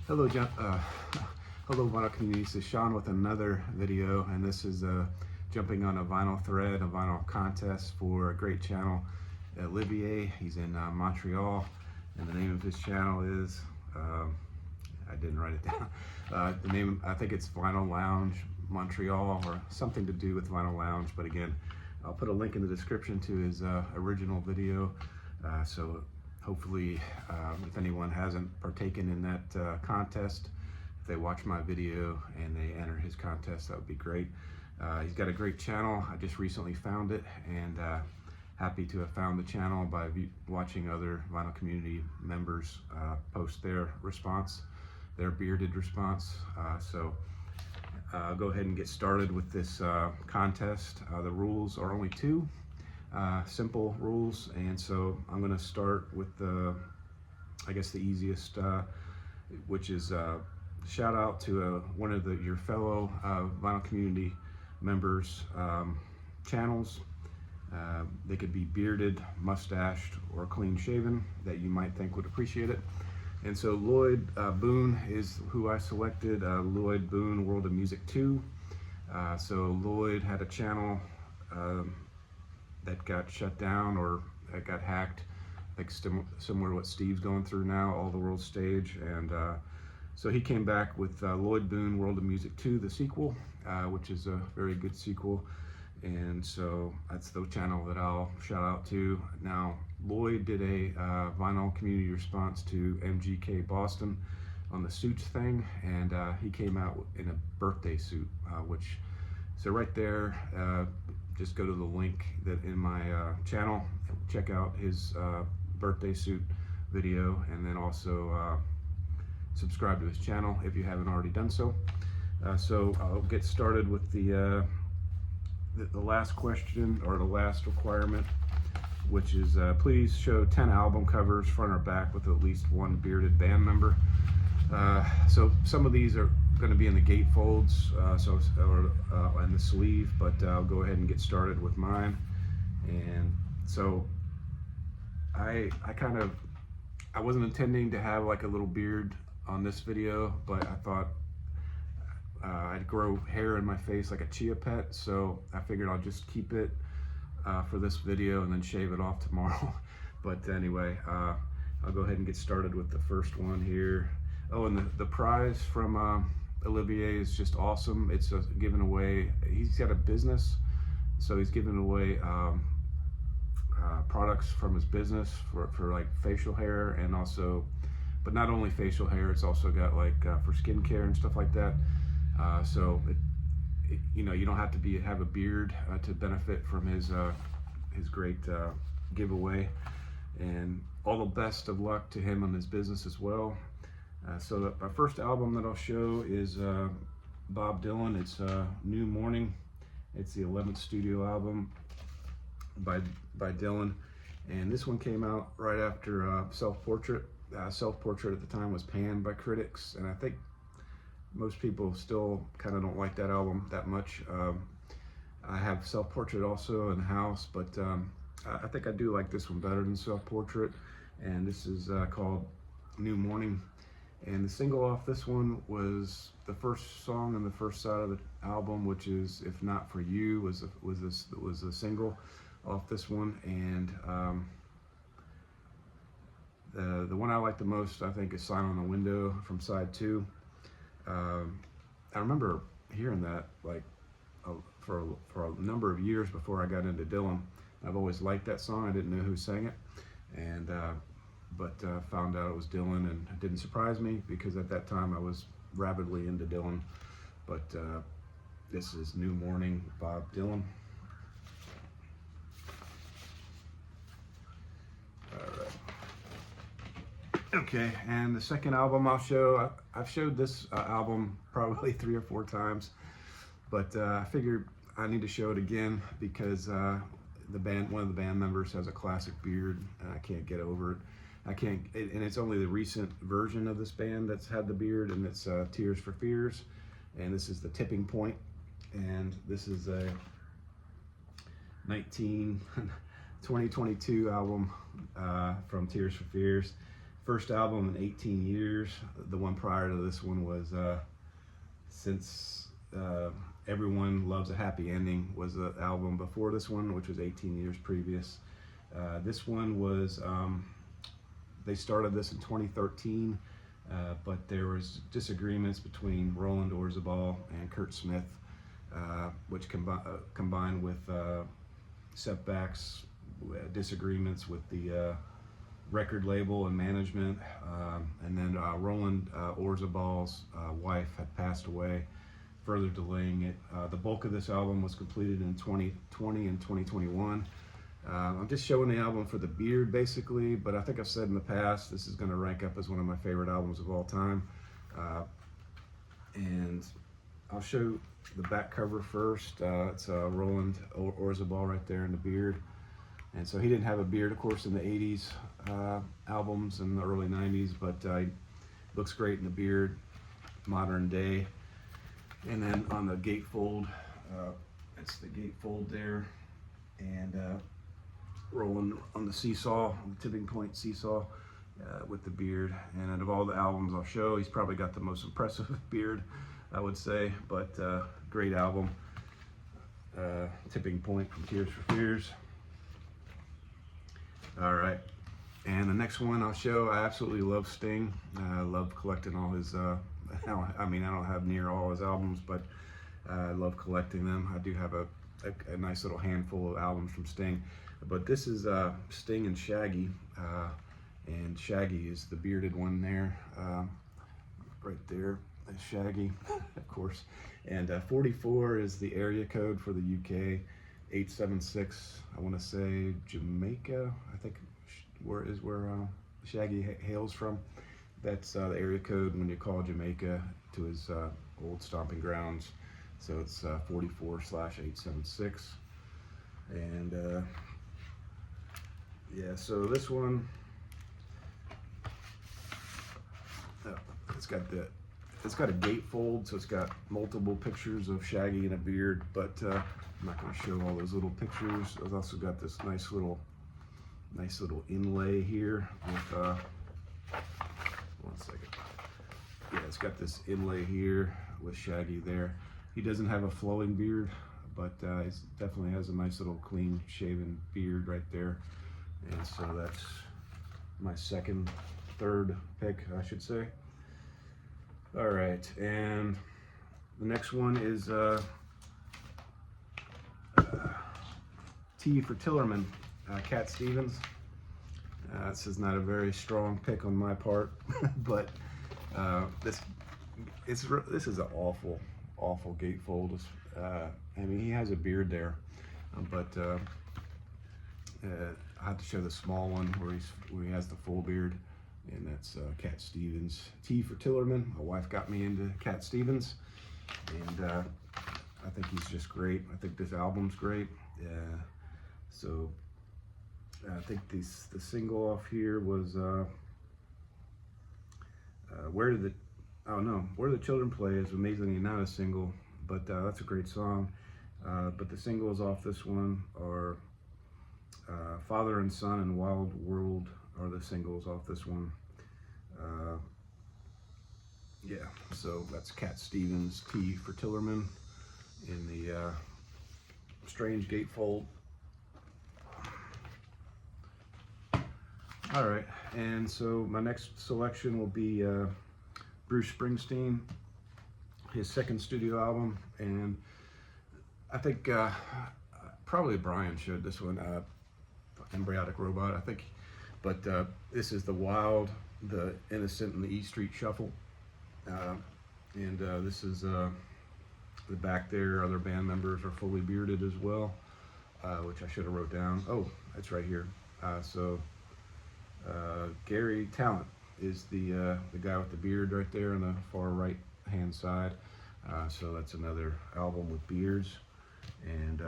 Hello, hello, vinyl community. This is Sean with another video, and this is jumping on a vinyl thread, a vinyl contest for a great channel, Olivier. He's in Montreal, and the name of his channel is I didn't write it down. The name, I think it's Vinyl Lounge Montreal, or something to do with Vinyl Lounge. But again, I'll put a link in the description to his original video. So hopefully, if anyone hasn't partaken in that contest, if they watch my video and they enter his contest, that would be great. He's got a great channel. I just recently found it, and happy to have found the channel by watching other vinyl community members post their response, their bearded response. So I'll go ahead and get started with this contest. The rules are only two. Simple rules, and so I'm going to start with I guess the easiest, which is shout out to one of your fellow vinyl community members' channels. They could be bearded, mustached, or clean shaven that you might think would appreciate it. And so Lloyd Boon is who I selected. Lloyd Boon, World of Music 2. So Lloyd had a channel that got shut down, or it got hacked, like similar to what Steve's going through now, All the World Stage. And so he came back with Lloyd Boon, World of Music 2, the sequel, which is a very good sequel. And so that's the channel that I'll shout out to. Now, Lloyd did a vinyl community response to MGK Boston on the suits thing, and he came out in a birthday suit, so right there, just go to the link that in my channel, check out his birthday suit video, and then also subscribe to his channel if you haven't already done so. So I'll get started with the last question, or the last requirement, which is please show 10 album covers, front or back, with at least one bearded band member. So some of these are going to be in the gatefolds, or in the sleeve, but I'll go ahead and get started with mine. And so I wasn't intending to have like a little beard on this video, but I thought I'd grow hair in my face like a chia pet, so I figured I'll just keep it for this video and then shave it off tomorrow. But anyway, I'll go ahead and get started with the first one here. Oh, and the prize from Olivier is just awesome. It's given away. He's got a business, so he's giving away products from his business for like facial hair, and also, but not only facial hair, it's also got like for skincare and stuff like that. So you know, you don't have to have a beard to benefit from his great giveaway, and all the best of luck to him and his business as well. So my first album that I'll show is Bob Dylan. It's New Morning. It's the 11th studio album by Dylan, and this one came out right after Self-Portrait. Self-Portrait at the time was panned by critics, and I think most people still kind of don't like that album that much. I have Self-Portrait also in the house, but I think I do like this one better than Self-Portrait, and this is called New Morning. And the single off this one was the first song on the first side of the album, which is "If Not For You" was a single off this one. And the one I like the most, I think, is "Sign on the Window" from side 2. I remember hearing that like for a number of years before I got into Dylan. I've always liked that song. I didn't know who sang it, and but found out it was Dylan, and it didn't surprise me because at that time I was rabidly into Dylan. But this is New Morning, Bob Dylan. All right. Okay, and the second album I'll show, I've showed this album probably 3 or 4 times, but I figured I need to show it again because one of the band members has a classic beard, and I can't get over it. And it's only the recent version of this band that's had the beard, and it's Tears for Fears, and this is the Tipping Point, and this is a 2022 album from Tears for Fears. First album in 18 years. The one prior to this one was Since Everyone Loves a Happy Ending was the album before this one, which was 18 years previous. This one was, they started this in 2013, but there was disagreements between Roland Orzabal and Kurt Smith, which combined with setbacks, disagreements with the record label and management, and then Roland Orzabal's wife had passed away, further delaying it. The bulk of this album was completed in 2020 and 2021. I'm just showing the album for the beard basically, but I think I've said in the past this is going to rank up as one of my favorite albums of all time. And I'll show the back cover first. It's Roland Orzabal right there in the beard. And so he didn't have a beard, of course, in the 80s albums and the early 90s, but he looks great in the beard, modern day. And then on the gatefold, it's the gatefold there, and Roland on the seesaw, the tipping point seesaw with the beard. And out of all the albums I'll show, he's probably got the most impressive beard, I would say, but great album. Tipping Point from Tears for Fears. All right, and the next one I'll show, I absolutely love Sting. I love collecting all his, I mean, I don't have near all his albums, but I love collecting them. I do have a nice little handful of albums from Sting, but this is Sting and Shaggy, and Shaggy is the bearded one there, right there, Shaggy, of course, and 44 is the area code for the UK. 876, I want to say Jamaica, I think where Shaggy hails from. That's the area code when you call Jamaica to his old stomping grounds. So it's 44/876. And yeah, so this one, it's got a gatefold, so it's got multiple pictures of Shaggy in a beard, but I'm not going to show all those little pictures. I've also got this nice little inlay here with, one second. Yeah, it's got this inlay here with Shaggy there. He doesn't have a flowing beard, but he definitely has a nice little clean shaven beard right there. And so that's my third pick, I should say. All right, and the next one is T for Tillerman, Cat Stevens. This is not a very strong pick on my part, but this is an awful gatefold. I mean, he has a beard there, but I have to show the small one where he has the full beard, and that's Cat Stevens. T for Tillerman. My wife got me into Cat Stevens, and I think he's just great. I think this album's great. So I think the single off here was Where the Children Play is amazingly not a single, but that's a great song. But the singles off this one are Father and Son and Wild World are the singles off this one. Yeah, so that's Cat Stevens, T for Tillerman in the strange gatefold. All right, and so my next selection will be Bruce Springsteen, his second studio album, and I think probably Brian showed this one, Embryonic Robot, I think, but this is the Wild, the Innocent, and the E Street Shuffle, and this is the back there. Other band members are fully bearded as well, which I should have wrote down. Oh, it's right here. So Gary Talent is the guy with the beard right there on the far right hand side. So that's another album with beards, and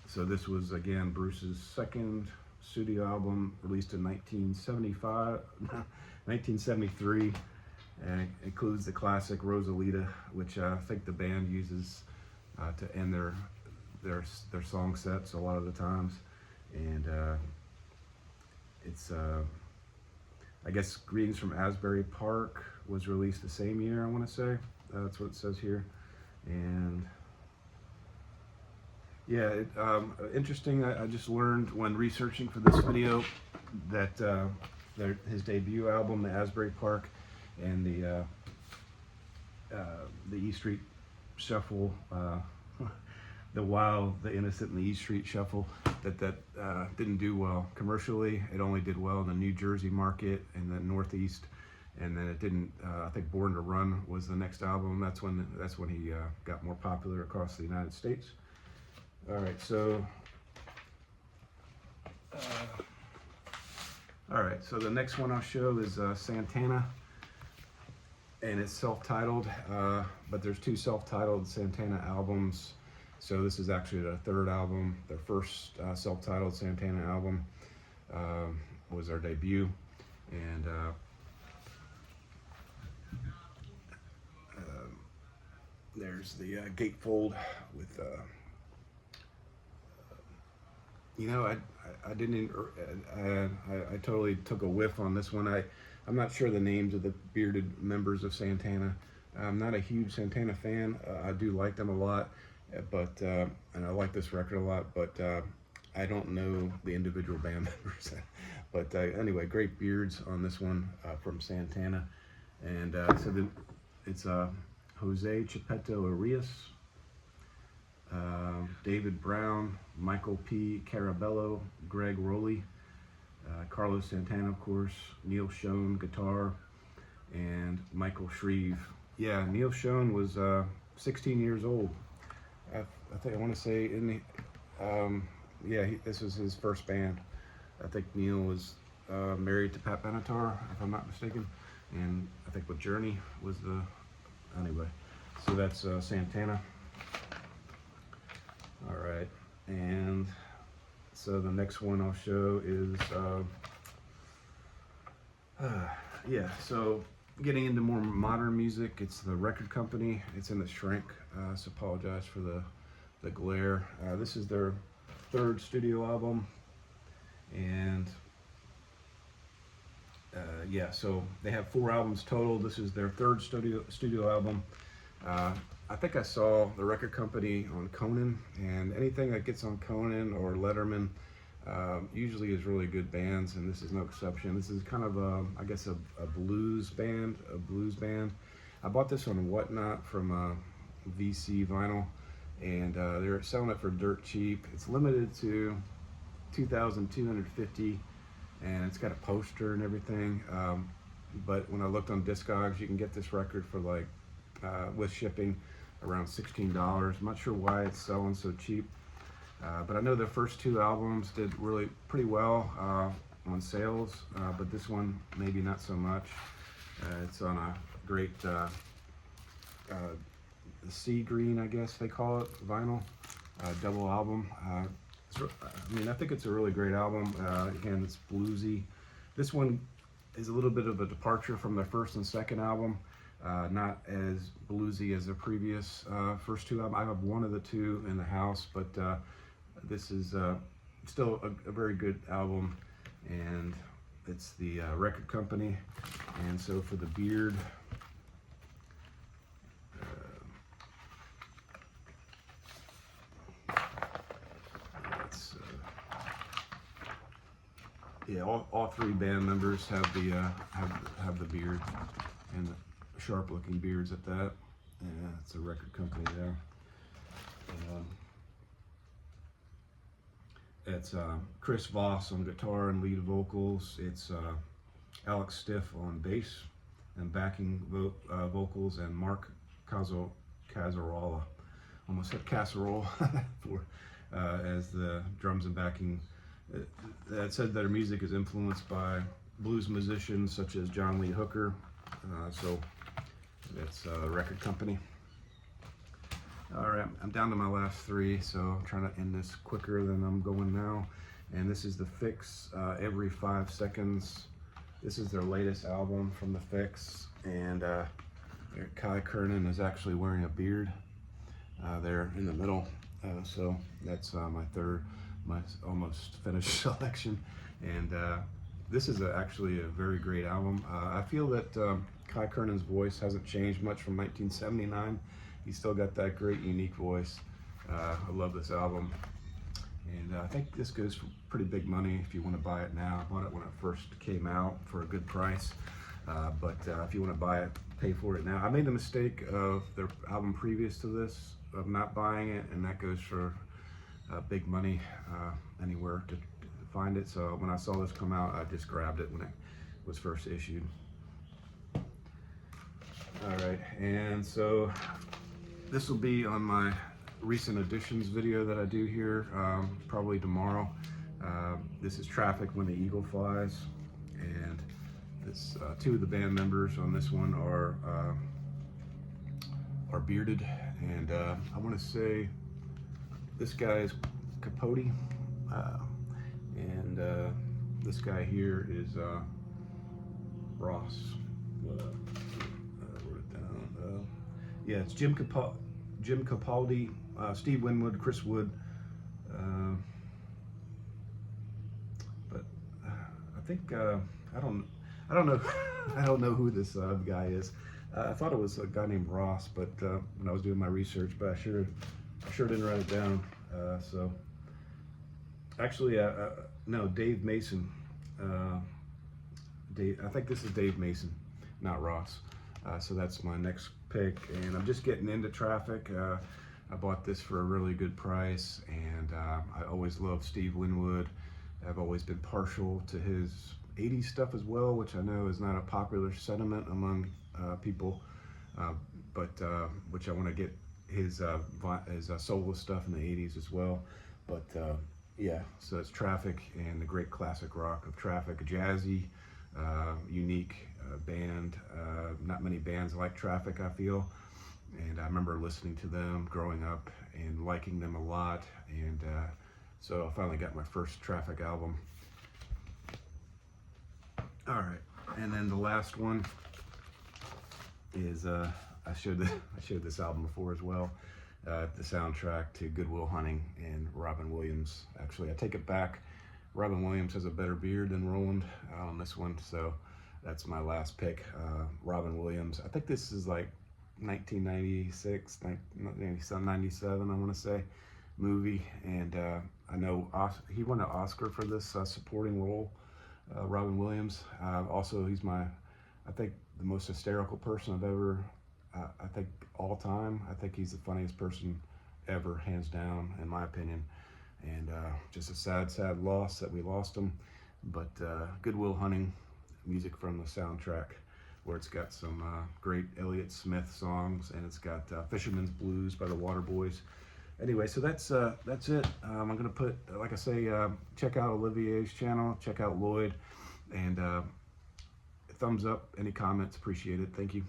so this was again Bruce's second studio album, released in 1973, and it includes the classic Rosalita, which I think the band uses to end their song sets a lot of the times, and it's I guess Greetings from Asbury Park was released the same year, I want to say. That's what it says here. And yeah, interesting. I just learned when researching for this video that his debut album, the Asbury Park, and the E Street Shuffle, the Wild, the Innocent, and the E Street Shuffle, that didn't do well commercially. It only did well in the New Jersey market and the Northeast, and then it didn't. I think Born to Run was the next album. That's when he got more popular across the United States. All right, so the next one I'll show is Santana, and it's self-titled, but there's two self-titled Santana albums. So this is actually their third album. Their first self-titled Santana album was our debut, and there's the gatefold with. You know, I didn't. I totally took a whiff on this one. I'm not sure the names of the bearded members of Santana. I'm not a huge Santana fan. I do like them a lot, but and I like this record a lot. But I don't know the individual band members. But anyway, great beards on this one from Santana, and so it's Jose Chepeto Arias, David Brown, Michael P. Carabello, Greg Rowley, Carlos Santana, of course, Neil Schon, guitar, and Michael Shreve. Yeah, Neil Schon was 16 years old. I think I want to say this was his first band. I think Neil was married to Pat Benatar, if I'm not mistaken, and I think with Journey was anyway. So that's Santana. All right, and so the next one I'll show is, so getting into more modern music, it's the record company. It's in the shrink, so apologize for the glare. This is their third studio album, and so they have 4 albums total. This is their third studio album. I think I saw the record company on Conan, and anything that gets on Conan or Letterman usually is really good bands, and this is no exception. This is kind of I guess a blues band. I bought this on Whatnot from VC Vinyl, and they're selling it for dirt cheap. It's limited to 2,250, and it's got a poster and everything. But when I looked on Discogs, you can get this record for like with shipping around $16. I'm not sure why it's selling so cheap, but I know their first 2 albums did really pretty well on sales, but this one maybe not so much. It's on a great sea green, I guess they call it, vinyl, double album. I think it's a really great album. Again, it's bluesy. This one is a little bit of a departure from their first and second album. Not as bluesy as the previous first 2 albums. I have one of the 2 in the house, but this is still a very good album, and it's the record company. And so for the beard, all 3 band members have the beard, and the sharp-looking beards at that. Yeah, it's a record company there. It's Chris Voss on guitar and lead vocals. It's Alex Stiff on bass and backing vocals, and Mark Casarola, almost said casserole, as the drums and backing. It said their music is influenced by blues musicians such as John Lee Hooker. So it's a record company. All right, I'm down to my last 3, so I'm trying to end this quicker than I'm going now. And this is The Fix, Every 5 Seconds. This is their latest album from The Fix, and Kai Kernan is actually wearing a beard there in the middle. So that's my almost finished selection. And this is actually a very great album. I feel that Kai Kernan's voice hasn't changed much from 1979. He's still got that great, unique voice. I love this album. And I think this goes for pretty big money if you want to buy it now. I bought it when it first came out for a good price. But if you want to buy it, pay for it now. I made the mistake of their album previous to this, of not buying it, and that goes for big money anywhere to find it. So when I saw this come out, I just grabbed it when it was first issued. All right, and so this will be on my recent editions video that I do here, probably tomorrow. This is Traffic When the Eagle Flies, and this two of the band members on this one are bearded, and I want to say this guy is Capote, and this guy here is Ross. I wrote it down. Yeah, it's Jim Capaldi, Steve Winwood, Chris Wood, but I think I don't know I don't know who this guy is. I thought it was a guy named Ross, but when I was doing my research, but I sure didn't write it down. So actually, no, Dave Mason. I think this is Dave Mason, not Ross. So that's my next pick, and I'm just getting into Traffic. I bought this for a really good price, and I always loved Steve Winwood. I've always been partial to his 80s stuff as well, which I know is not a popular sentiment among people, but which I want to get his solo stuff in the 80s as well. But yeah, so it's Traffic and the great classic rock of Traffic, a jazzy, unique band. Not many bands like Traffic, I feel, and I remember listening to them growing up and liking them a lot, and so I finally got my first Traffic album. All right, and then the last one is I showed this album before as well. The soundtrack to Good Will Hunting and Robin Williams. Actually, I take it back. Robin Williams has a better beard than Roland on this one, so that's my last pick. Robin Williams. I think this is like 1996, 97, I want to say, movie, and I know he won an Oscar for this supporting role. Robin Williams. Also, he's I think the most hysterical person I've ever, I think all time. I think he's the funniest person ever, hands down, in my opinion. And just a sad loss that we lost him. But Good Will Hunting, music from the soundtrack, where it's got some great Elliott Smith songs, and it's got Fisherman's Blues by the Waterboys. Anyway, so that's it. I'm gonna put, like I say, check out Olivier's channel, check out Lloyd, and thumbs up, any comments, appreciate it. Thank you.